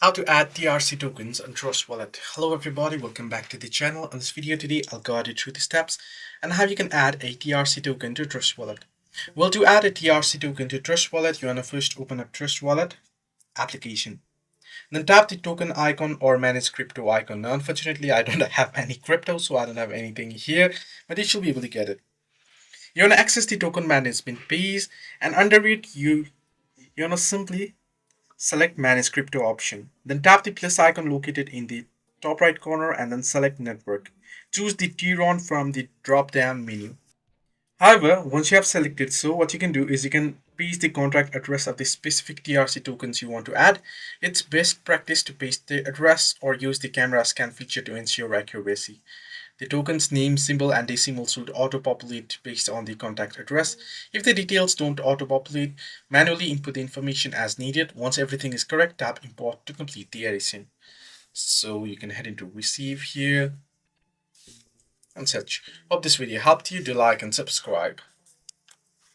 How to add TRC tokens on Trust Wallet. Hello everybody, welcome back to the channel. In this video today, I'll guide you through the steps and how you can add a TRC token to Trust Wallet. Well, to add a TRC token to Trust Wallet, you want to first open up Trust Wallet application. Then tap the token icon or manage crypto icon. Now, unfortunately, I don't have any crypto, so I don't have anything here, but you should be able to get it. You want to access the token management page, and under it, you want to simply select Manage Crypto option. Then tap the plus icon located in the top right corner and then select Network. Choose the Tron from the drop-down menu. However, once you have selected so, what you can do is you can paste the contract address of the specific TRC tokens you want to add. It's best practice to paste the address or use the camera scan feature to ensure accuracy. The token's name, symbol, and decimal should auto-populate based on the contact address. If the details don't auto-populate, manually input the information as needed. Once everything is correct, tap Import to complete the addition. So you can head into Receive here and such. Hope this video helped you. Do like and subscribe.